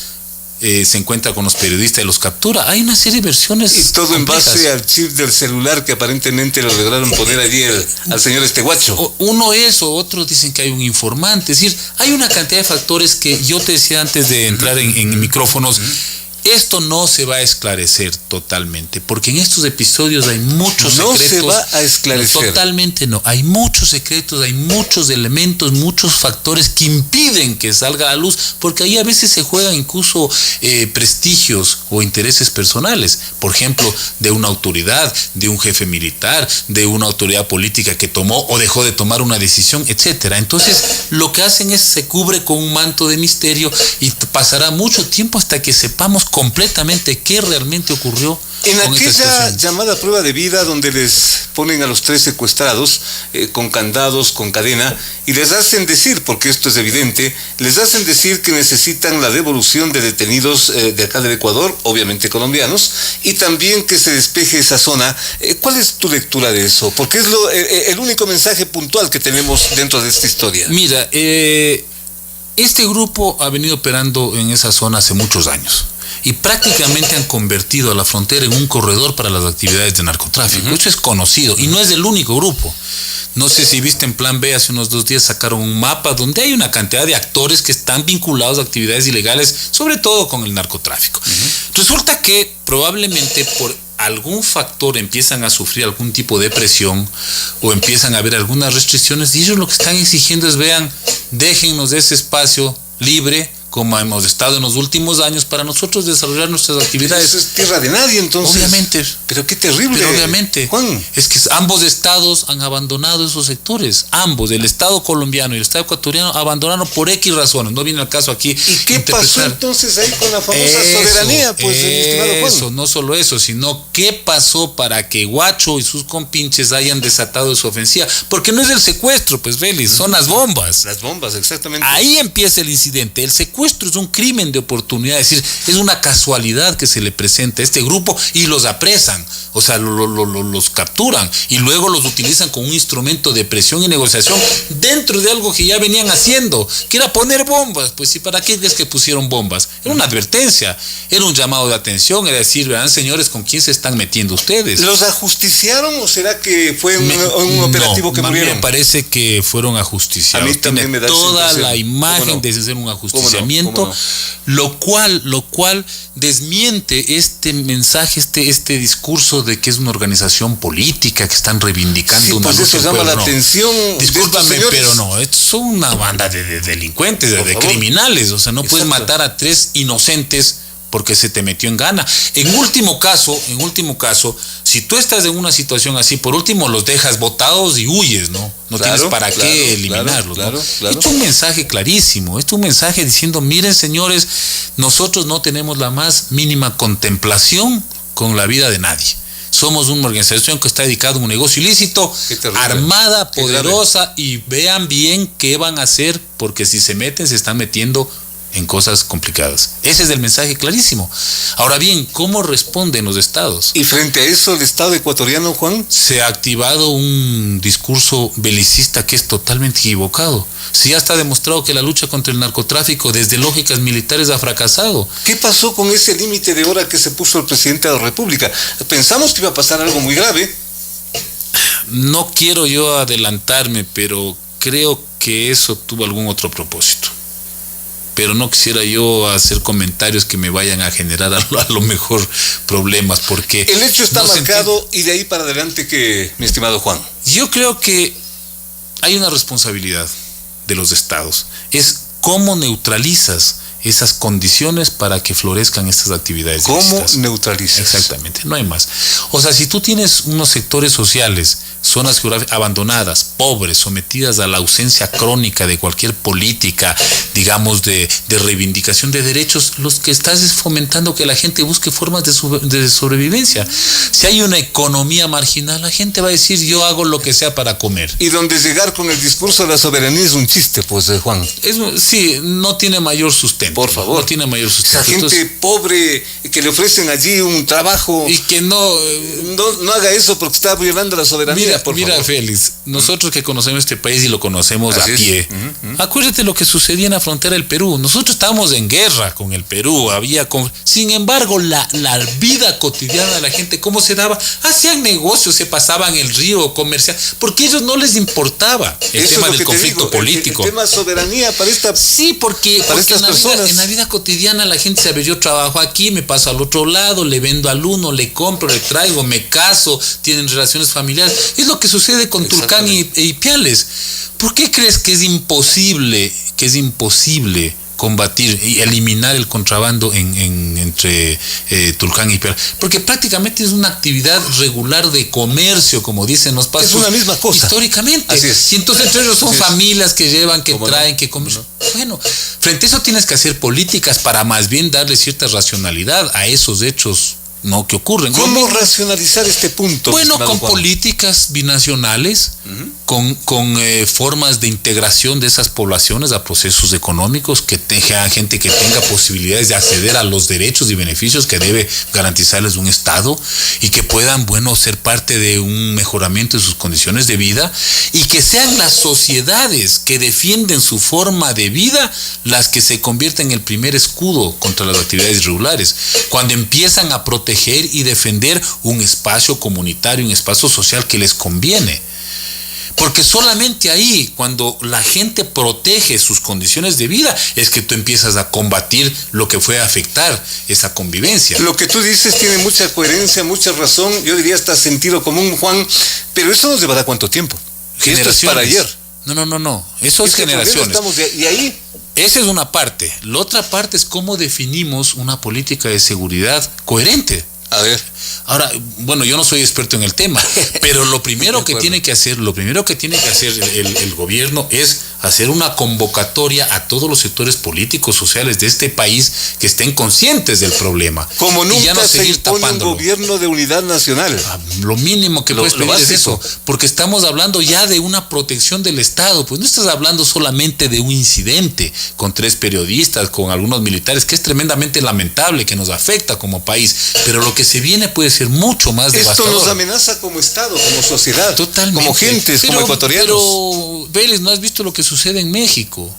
se encuentra con los periodistas y los captura. Hay una serie de versiones. Y todo complejas. En base al chip del celular que aparentemente lo lograron poner allí al señor Guacho. Uno eso, otros dicen que hay un informante. Es decir, hay una cantidad de factores que yo te decía antes de entrar en micrófonos. Esto no se va a esclarecer totalmente, porque en estos episodios hay muchos secretos. No se va a esclarecer. No, totalmente no. Hay muchos secretos, hay muchos elementos, muchos factores que impiden que salga a la luz, porque ahí a veces se juegan incluso prestigios o intereses personales. Por ejemplo, de una autoridad, de un jefe militar, de una autoridad política que tomó o dejó de tomar una decisión, etcétera. Entonces, lo que hacen es se cubre con un manto de misterio y pasará mucho tiempo hasta que sepamos completamente qué realmente ocurrió. En aquella llamada prueba de vida donde les ponen a los 3 secuestrados con candados, con cadena, y les hacen decir, porque esto es evidente, les hacen decir que necesitan la devolución de detenidos de acá del Ecuador, obviamente colombianos, y también que se despeje esa zona. ¿Cuál es tu lectura de eso? Porque es el único mensaje puntual que tenemos dentro de esta historia. Mira, este grupo ha venido operando en esa zona hace muchos años. Y prácticamente han convertido a la frontera en un corredor para las actividades de narcotráfico. Eso es conocido y no es el único grupo. No sé si viste en Plan B, hace unos 2 días sacaron un mapa donde hay una cantidad de actores que están vinculados a actividades ilegales, sobre todo con el narcotráfico. Resulta que probablemente por algún factor empiezan a sufrir algún tipo de presión o empiezan a haber algunas restricciones, y ellos lo que están exigiendo es: vean, déjennos ese espacio libre como hemos estado en los últimos años para nosotros desarrollar nuestras actividades. Eso es tierra de nadie, entonces. Obviamente. Pero qué terrible. Pero obviamente. Juan. Es que ambos estados han abandonado esos sectores. Ambos, el Estado colombiano y el Estado ecuatoriano, abandonaron por X razones. No viene al caso aquí. ¿Y qué pasó entonces ahí con la famosa soberanía? Pues, estimado Juan. Eso, no solo eso, sino qué pasó para que Huacho y sus compinches hayan desatado su ofensiva. Porque no es el secuestro, pues, Félix, son las bombas. Las bombas, exactamente. Ahí empieza el incidente. El secuestro es un crimen de oportunidad, es decir, es una casualidad que se le presenta a este grupo y los apresan, o sea, los capturan y luego los utilizan como un instrumento de presión y negociación dentro de algo que ya venían haciendo, que era poner bombas. Pues, ¿y para qué es que pusieron bombas? Era una advertencia, era un llamado de atención, era decir: vean, señores, ¿con quién se están metiendo ustedes? ¿Los ajusticiaron o será que fue un operativo que murieron? A mí me parece que fueron ajusticiados. A mí también me da toda la imagen de ser un ajusticiamiento, lo cual desmiente este mensaje, este discurso de que es una organización política, que están reivindicando una lucha. Pues eso llama la atención. Discúlpame, pero no, son una banda de delincuentes, de criminales. O sea, no puedes matar a 3 inocentes porque se te metió en gana. En último caso, si tú estás en una situación así, por último los dejas botados y huyes, ¿no? No tienes para qué eliminarlos, ¿no? Esto es un mensaje clarísimo, esto es un mensaje diciendo: miren, señores, nosotros no tenemos la más mínima contemplación con la vida de nadie. Somos una organización que está dedicada a un negocio ilícito, armada, poderosa, y vean bien qué van a hacer, porque si se meten, se están metiendo en cosas complicadas. Ese es el mensaje clarísimo. Ahora bien, ¿cómo responden los estados? Y frente a eso, el Estado ecuatoriano, Juan, se ha activado un discurso belicista que es totalmente equivocado. Si ya está demostrado que la lucha contra el narcotráfico desde lógicas militares ha fracasado. ¿Qué pasó con ese límite de hora que se puso el presidente de la República? Pensamos que iba a pasar algo muy grave. No quiero yo adelantarme, pero creo que eso tuvo algún otro propósito. Pero no quisiera yo hacer comentarios que me vayan a generar a lo mejor problemas, porque el hecho está marcado y de ahí para adelante, que, mi estimado Juan. Yo creo que hay una responsabilidad de los estados. Es cómo neutralizas esas condiciones para que florezcan estas actividades. ¿Cómo neutralizas? Exactamente, no hay más. O sea, si tú tienes unos sectores sociales, zonas geográficas abandonadas, pobres, sometidas a la ausencia crónica de cualquier política, digamos, de reivindicación de derechos, los que estás es fomentando que la gente busque formas de sobrevivencia. Si hay una economía marginal, la gente va a decir, yo hago lo que sea para comer. Y donde llegar con el discurso de la soberanía es un chiste, pues, Juan. Sí, no tiene mayor sustento. Por favor. No tiene mayor sustento. Esa gente entonces, pobre que le ofrecen allí un trabajo y que no haga eso porque está violando la soberanía. Mira, Félix, nosotros que conocemos este país y lo conocemos a pie, acuérdate lo que sucedía en la frontera del Perú. Nosotros estábamos en guerra con el Perú, sin embargo, la vida cotidiana de la gente, ¿cómo se daba? Hacían negocios, se pasaban el río comercial, porque a ellos no les importaba el tema del conflicto político. El tema soberanía para esta. Sí, porque estas personas. En la vida cotidiana la gente sabe, yo trabajo aquí, me paso al otro lado, le vendo al uno, le compro, le traigo, me caso, tienen relaciones familiares. Es lo que sucede con Tulcán y Ipiales. ¿Por qué crees que es imposible combatir y eliminar el contrabando entre Tulcán y Ipiales? Porque prácticamente es una actividad regular de comercio, como dicen los pasos. Es una misma cosa. Históricamente. Así es. Y entonces entre ellos son familias que llevan, que traen, que comen. Bueno, frente a eso tienes que hacer políticas para más bien darle cierta racionalidad a esos hechos que ocurren. ¿Cómo racionalizar este punto? Bueno, con políticas binacionales, con formas de integración de esas poblaciones a procesos económicos, que tenga gente que tenga posibilidades de acceder a los derechos y beneficios que debe garantizarles un Estado y que puedan, ser parte de un mejoramiento de sus condiciones de vida y que sean las sociedades que defienden su forma de vida las que se convierten en el primer escudo contra las actividades irregulares. Cuando empiezan a proteger y defender un espacio comunitario, un espacio social que les conviene. Porque solamente ahí, cuando la gente protege sus condiciones de vida, es que tú empiezas a combatir lo que fue a afectar esa convivencia. Lo que tú dices tiene mucha coherencia, mucha razón, yo diría hasta sentido común, Juan, pero eso nos llevará ¿cuánto tiempo? Esto es para ayer. No, eso es generaciones. Y ahí. Esa es una parte. La otra parte es cómo definimos una política de seguridad coherente. A ver. Ahora, yo no soy experto en el tema, pero lo primero que tiene que hacer el gobierno es hacer una convocatoria a todos los sectores políticos, sociales de este país que estén conscientes del problema. Como nunca ya no se impone un gobierno de unidad nacional. Lo mínimo que puedes pedir es eso, porque estamos hablando ya de una protección del Estado, pues no estás hablando solamente de un incidente con 3 periodistas, con algunos militares, que es tremendamente lamentable, que nos afecta como país, pero lo que se viene puede ser mucho más devastador. Esto nos amenaza como Estado, como sociedad, totalmente, como gentes, como ecuatorianos. Pero, Vélez, ¿no has visto lo que sucede en México?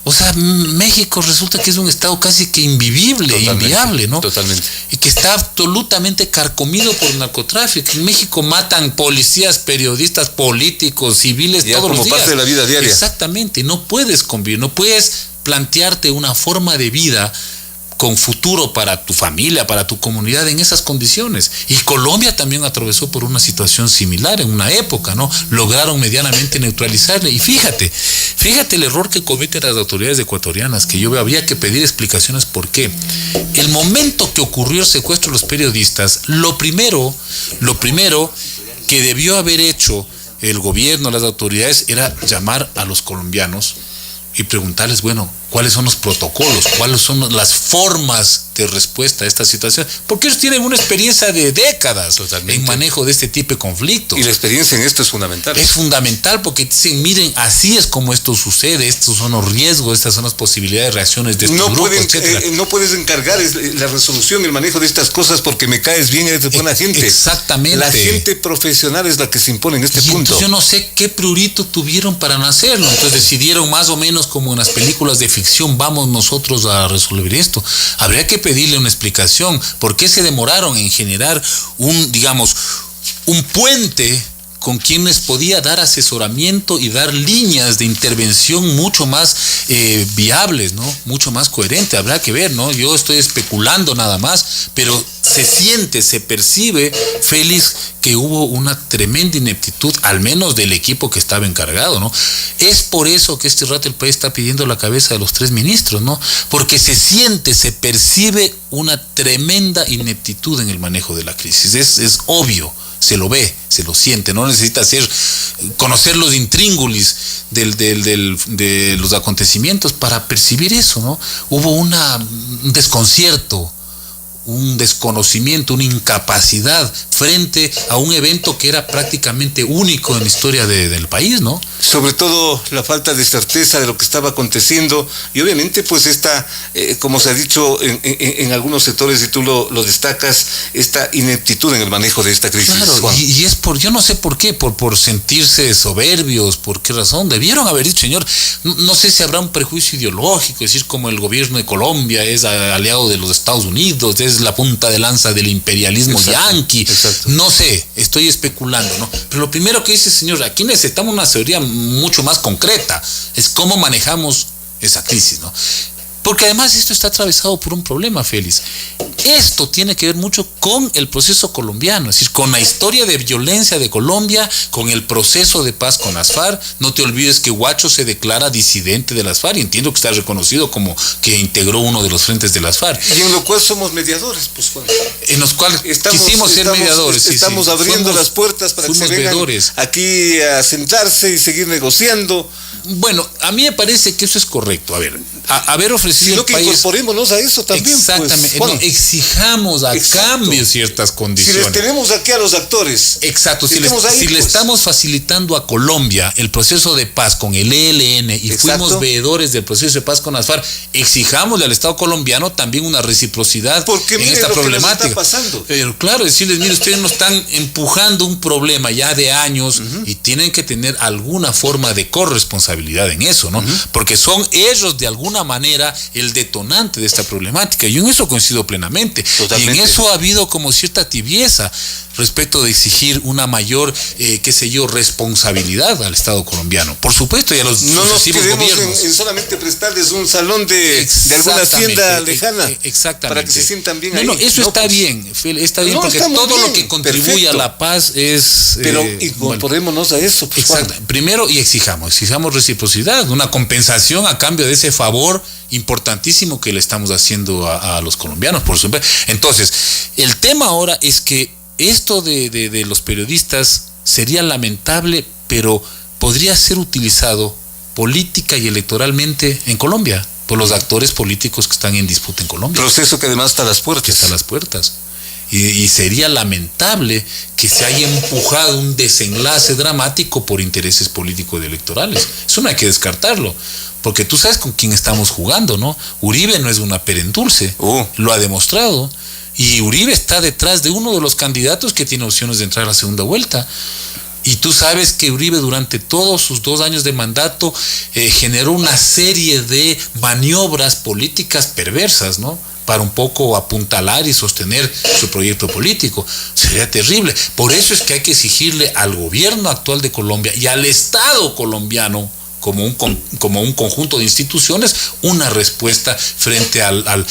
O sea, México resulta que es un estado casi que invivible, inviable, ¿no? Totalmente. Y que está absolutamente carcomido por el narcotráfico. En México matan policías, periodistas, políticos, civiles, ya todos los días. Como parte de la vida diaria. Exactamente. No puedes convivir, no puedes plantearte una forma de vida con futuro para tu familia, para tu comunidad en esas condiciones. Y Colombia también atravesó por una situación similar en una época, ¿no? Lograron medianamente neutralizarle. Y fíjate el error que cometen las autoridades ecuatorianas, que yo veo, habría que pedir explicaciones por qué. El momento que ocurrió el secuestro de los periodistas, lo primero que debió haber hecho el gobierno, las autoridades, era llamar a los colombianos y preguntarles, cuáles son los protocolos, cuáles son las formas de respuesta a esta situación, porque ellos tienen una experiencia de décadas en manejo de este tipo de conflictos. Y la experiencia en esto es fundamental. Es fundamental porque dicen, miren, así es como esto sucede, estos son los riesgos, estas son las posibilidades de reacciones de estos grupos, etcétera. No puedes encargar la resolución, el manejo de estas cosas porque me caes bien y eres buena gente. Exactamente. La gente profesional es la que se impone en este punto. Entonces yo no sé qué prurito tuvieron para no hacerlo, entonces decidieron más o menos como en las películas de ficción, vamos nosotros a resolver esto. Habría que pedirle una explicación, ¿por qué se demoraron en generar un puente con quienes podía dar asesoramiento y dar líneas de intervención mucho más viables, ¿no? Mucho más coherente. Habrá que ver, ¿no? Yo estoy especulando nada más, pero se siente, se percibe, Félix, que hubo una tremenda ineptitud, al menos del equipo que estaba encargado, ¿no? Es por eso que este rato el país está pidiendo la cabeza de los 3 ministros, ¿no? Porque se siente, se percibe una tremenda ineptitud en el manejo de la crisis. Es obvio, se lo ve, se lo siente, no necesita conocer los intríngulis de los acontecimientos para percibir eso, ¿no? Hubo un desconcierto, un desconocimiento, una incapacidad frente a un evento que era prácticamente único en la historia del país, ¿no? Sobre todo la falta de certeza de lo que estaba aconteciendo y obviamente pues esta, como se ha dicho en algunos sectores y tú lo destacas, esta ineptitud en el manejo de esta crisis. Claro, y es yo no sé por qué, por sentirse soberbios, por qué razón, debieron haber dicho, señor, no sé si habrá un prejuicio ideológico, es decir, como el gobierno de Colombia es aliado de los Estados Unidos, es la punta de lanza del imperialismo yanqui, no sé, estoy especulando, ¿no? Pero lo primero que dice, señor, aquí necesitamos una teoría mucho más concreta, es cómo manejamos esa crisis, ¿no? Porque además esto está atravesado por un problema, Félix. Esto tiene que ver mucho con el proceso colombiano, es decir, con la historia de violencia de Colombia, con el proceso de paz con las FARC. No te olvides que Huacho se declara disidente de las FARC y entiendo que está reconocido como que integró uno de los frentes de las FARC. Y en lo cual somos mediadores, pues Juan. En los cuales quisimos ser mediadores. Estamos abriendo las puertas para que se vengan aquí a sentarse y seguir negociando. Bueno, a mí me parece que eso es correcto. A ver, haber ofrecido sino que país, incorporémonos a eso también. Exactamente. Pues, no, exijamos a cambio ciertas condiciones. Si les tenemos aquí a los actores. Exacto. Si le estamos facilitando a Colombia el proceso de paz con el ELN y fuimos veedores del proceso de paz con las FARC, exijámosle al Estado colombiano también una reciprocidad en esta problemática. Que nos está pasando. Pero claro, decirles, mire, ustedes nos están empujando un problema ya de años y tienen que tener alguna forma de corresponsabilidad en eso, ¿no? Porque son ellos de alguna manera el detonante de esta problemática. Yo en eso coincido plenamente. Totalmente. Y en eso ha habido como cierta tibieza respecto de exigir una mayor, responsabilidad al Estado colombiano. Por supuesto, y a los sucesivos gobiernos. En solamente prestarles un salón de alguna hacienda lejana. Exactamente. Para que se sientan bien ahí. Eso está bien, está bien, porque todo lo que contribuye a la paz es... Pero incorporémonos a eso. Pues, exacto. Primero, y exijamos reciprocidad, una compensación a cambio de ese favor importantísimo que le estamos haciendo a los colombianos, por supuesto. Entonces, el tema ahora es que esto de los periodistas sería lamentable, pero podría ser utilizado política y electoralmente en Colombia por los actores políticos que están en disputa en Colombia. Proceso que además está a las puertas. Que está a las puertas. Y sería lamentable que se haya empujado un desenlace dramático por intereses políticos y electorales. Eso no hay que descartarlo, porque tú sabes con quién estamos jugando, ¿no? Uribe no es una perendulce, lo ha demostrado. Y Uribe está detrás de uno de los candidatos que tiene opciones de entrar a la segunda vuelta. Y tú sabes que Uribe durante todos sus 2 años de mandato generó una serie de maniobras políticas perversas, ¿no? Para un poco apuntalar y sostener su proyecto político. Sería terrible. Por eso es que hay que exigirle al gobierno actual de Colombia y al Estado colombiano, como un conjunto de instituciones, una respuesta frente al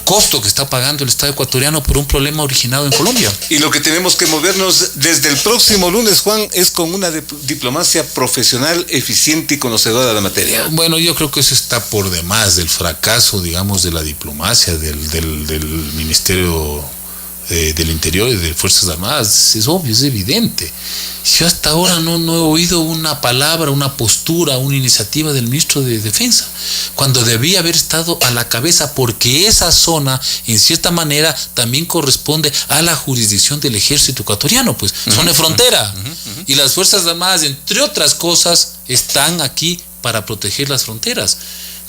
costo que está pagando el Estado ecuatoriano por un problema originado en Colombia. Y lo que tenemos que movernos desde el próximo lunes, Juan, es con una diplomacia profesional, eficiente y conocedora de la materia. Bueno, yo creo que eso está por demás del fracaso, digamos, de la diplomacia del Ministerio del Interior y de Fuerzas Armadas. Es obvio, es evidente. Yo hasta ahora no he oído una palabra, una postura, una iniciativa del ministro de Defensa, cuando debía haber estado a la cabeza, porque esa zona, en cierta manera, también corresponde a la jurisdicción del ejército ecuatoriano, pues, zona de frontera. Y las Fuerzas Armadas, entre otras cosas, están aquí para proteger las fronteras.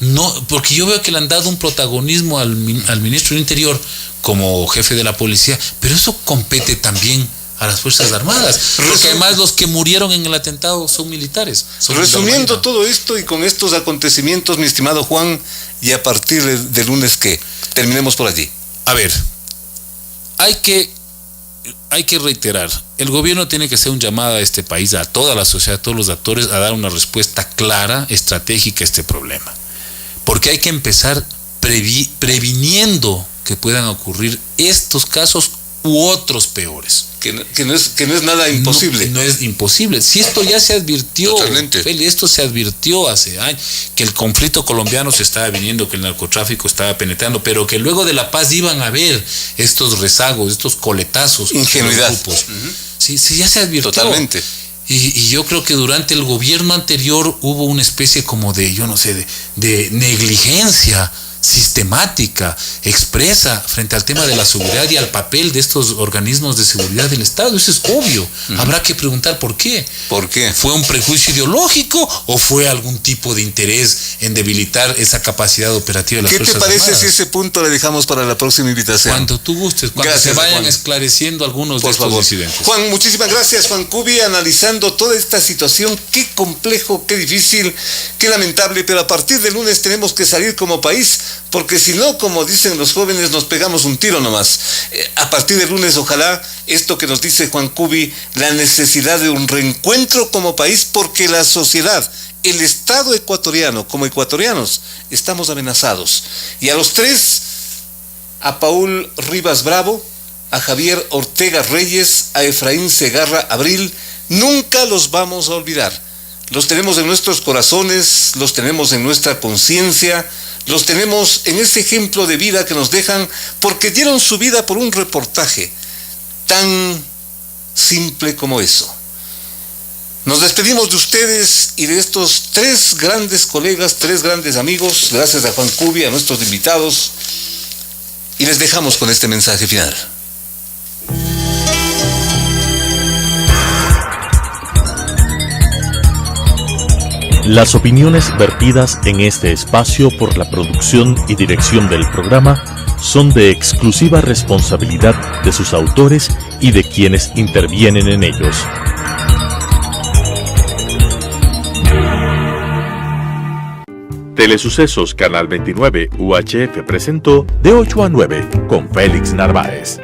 No, porque yo veo que le han dado un protagonismo al ministro del Interior como jefe de la policía, pero eso compete también a las Fuerzas Armadas, porque además los que murieron en el atentado son militares. Resumiendo todo esto y con estos acontecimientos, mi estimado Juan, y a partir del lunes que terminemos por allí. A ver, hay que hay que reiterar, el gobierno tiene que hacer un llamado a este país, a toda la sociedad, a todos los actores, a dar una respuesta clara, estratégica a este problema. Porque hay que empezar previniendo que puedan ocurrir estos casos u otros peores. Que no es nada imposible. No es imposible. Si esto ya se advirtió, totalmente. Feli, esto se advirtió hace años, que el conflicto colombiano se estaba viniendo, que el narcotráfico estaba penetrando, pero que luego de la paz iban a haber estos rezagos, estos coletazos. Ingenuidad. Sí, ya se advirtió. Totalmente. Y yo creo que durante el gobierno anterior hubo una especie como de, yo no sé, de negligencia sistemática, expresa frente al tema de la seguridad y al papel de estos organismos de seguridad del Estado. Eso es obvio. Habrá que preguntar por qué. ¿Por qué? ¿Fue un prejuicio ideológico o fue algún tipo de interés en debilitar esa capacidad operativa de las Fuerzas Armadas? ¿Qué te parece si ese punto le dejamos para la próxima invitación? Cuando tú gustes, cuando gracias, se vayan Juan, esclareciendo algunos de estos incidentes. Juan, muchísimas gracias, Juan Cubi, analizando toda esta situación. Qué complejo, qué difícil, qué lamentable, pero a partir del lunes tenemos que salir como país, porque si no, como dicen los jóvenes, nos pegamos un tiro nomás. A partir del lunes, ojalá, esto que nos dice Juan Cubi, la necesidad de un reencuentro como país, porque la sociedad, el Estado ecuatoriano, como ecuatorianos, estamos amenazados. Y a los tres, a Paul Rivas Bravo, a Javier Ortega Reyes, a Efraín Segarra Abril, nunca los vamos a olvidar. Los tenemos en nuestros corazones, los tenemos en nuestra conciencia, los tenemos en ese ejemplo de vida que nos dejan, porque dieron su vida por un reportaje tan simple como eso. Nos despedimos de ustedes y de estos tres grandes colegas, tres grandes amigos, gracias a Juan Cubi, a nuestros invitados, y les dejamos con este mensaje final. Las opiniones vertidas en este espacio por la producción y dirección del programa son de exclusiva responsabilidad de sus autores y de quienes intervienen en ellos. Telesucesos Canal 29 UHF presentó De 8 a 9 con Félix Narváez.